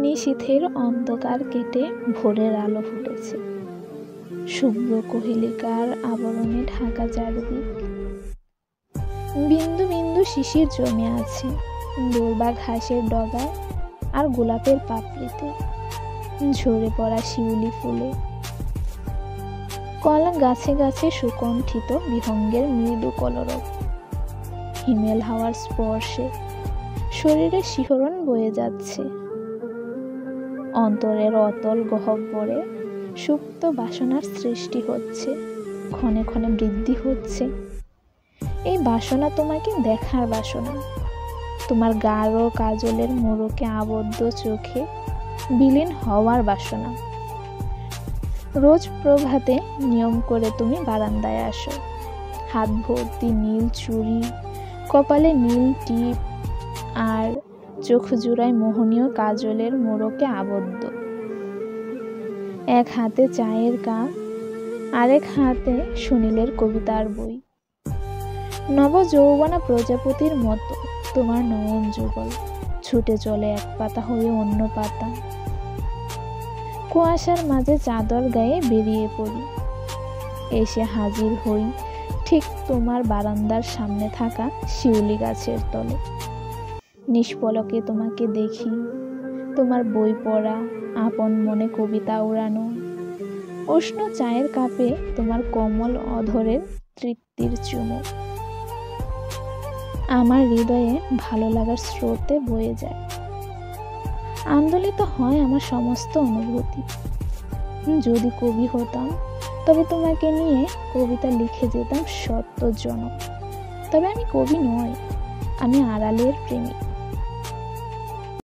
নিশীথের অন্ধকার কেটে ভোরের আলো ফুটেছে। শুভ্র কোহেলিকার আবরণে ঢাকা চারদিক। বিন্দু বিন্দু শিশির জমে আছে দূর্বা ঘাসের ডগায় আর গোলাপের পাপড়িতে, ঝরে পড়া শিউলি ফুলে। কলা গাছে গাছে সুকণ্ঠিত বিহঙ্গের মৃদু কলরব। হিমেল হাওয়ার স্পর্শে শরীরে শিহরণ বয়ে যাচ্ছে। অন্তরের অতল গহ্বরে সুপ্ত বাসনার সৃষ্টি হচ্ছে, ক্ষণে ক্ষণে বৃদ্ধি হচ্ছে। এই বাসনা তোমাকে দেখার বাসনা, তোমার গাঢ় কাজলের মোড়কে আবদ্ধ চোখে বিলীন হওয়ার বাসনা। রোজ প্রভাতে নিয়ম করে তুমি বারান্দায় আসো, হাত ভর্তি নীল চুড়ি, কপালে নীল টিপ আর চোখ জোড়ায় মোহনীয় কাজলের মোড়কে আবদ্ধ। এক হাতে চায়ের কাপ, আরেক হাতে সুনীলের কবিতার বই। নব যৌবনা প্রজাপতির মতো তোমার নয়ন যুগল ছুটে চলে এক পাতা হয়ে অন্য পাতা। কুয়াশার মাঝে চাদর গায়ে বেরিয়ে পড়ি, এসে হাজির হই ঠিক তোমার বারান্দার সামনে থাকা শিউলি গাছের তলে। নিষ্পলকে তোমাকে দেখি, তোমার বই পড়া, আপন মনে কবিতা উড়ানো। উষ্ণ চায়ের কাপে তোমার কোমল অধরের তৃপ্তির চুমুক আমার হৃদয়ে ভালো লাগার স্রোতে বয়ে যায়। আন্দোলিত হয় আমার সমস্ত অনুভূতি। যদি কবি হতাম তবে তোমাকে নিয়ে কবিতা লিখে যেতাম সত্যজনক। তবে আমি কবি নই, আমি আড়ালের প্রেমিক।